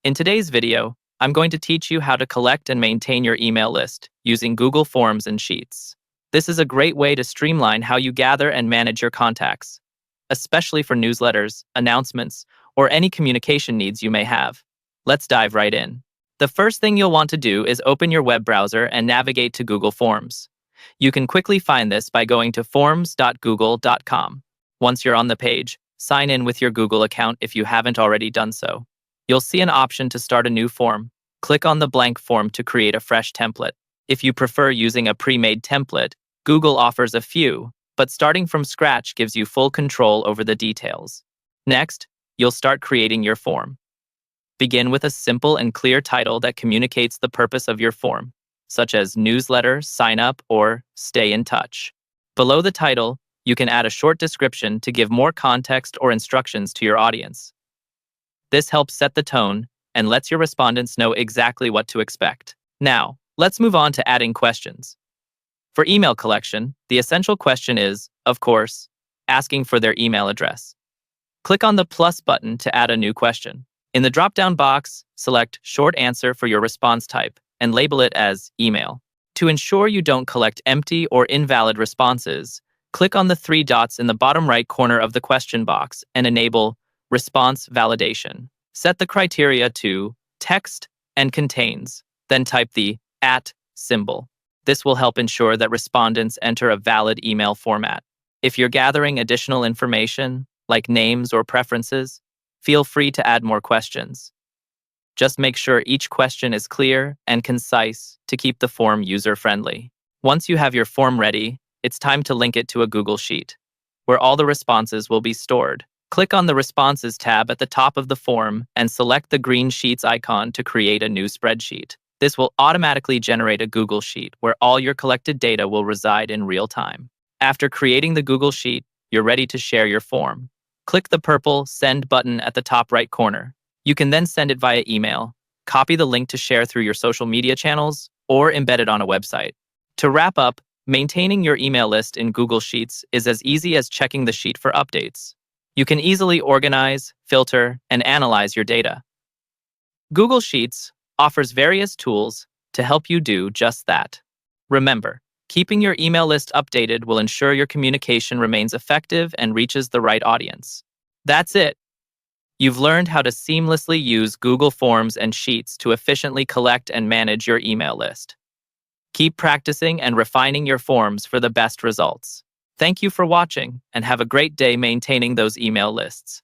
In today's video, I'm going to teach you how to collect and maintain your email list using Google Forms and Sheets. This is a great way to streamline how you gather and manage your contacts, especially for newsletters, announcements, or any communication needs you may have. Let's dive right in. The first thing you'll want to do is open your web browser and navigate to Google Forms. You can quickly find this by going to forms.google.com. Once you're on the page, sign in with your Google account if you haven't already done so. You'll see an option to start a new form. Click on the blank form to create a fresh template. If you prefer using a pre-made template, Google offers a few, but starting from scratch gives you full control over the details. Next, you'll start creating your form. Begin with a simple and clear title that communicates the purpose of your form, such as newsletter, sign up, or stay in touch. Below the title, you can add a short description to give more context or instructions to your audience. This helps set the tone and lets your respondents know exactly what to expect. Now, let's move on to adding questions. For email collection, the essential question is, of course, asking for their email address. Click on the plus button to add a new question. In the drop-down box, select Short Answer for your response type and label it as email. To ensure you don't collect empty or invalid responses, click on the three dots in the bottom right corner of the question box and enable Response Validation. Set the criteria to text and contains, then type the @ symbol. This will help ensure that respondents enter a valid email format. If you're gathering additional information, like names or preferences, feel free to add more questions. Just make sure each question is clear and concise to keep the form user-friendly. Once you have your form ready, it's time to link it to a Google Sheet, where all the responses will be stored. Click on the Responses tab at the top of the form and select the green Sheets icon to create a new spreadsheet. This will automatically generate a Google Sheet where all your collected data will reside in real time. After creating the Google Sheet, you're ready to share your form. Click the purple Send button at the top right corner. You can then send it via email, copy the link to share through your social media channels, or embed it on a website. To wrap up, maintaining your email list in Google Sheets is as easy as checking the sheet for updates. You can easily organize, filter, and analyze your data. Google Sheets offers various tools to help you do just that. Remember, keeping your email list updated will ensure your communication remains effective and reaches the right audience. That's it. You've learned how to seamlessly use Google Forms and Sheets to efficiently collect and manage your email list. Keep practicing and refining your forms for the best results. Thank you for watching, and have a great day maintaining those email lists.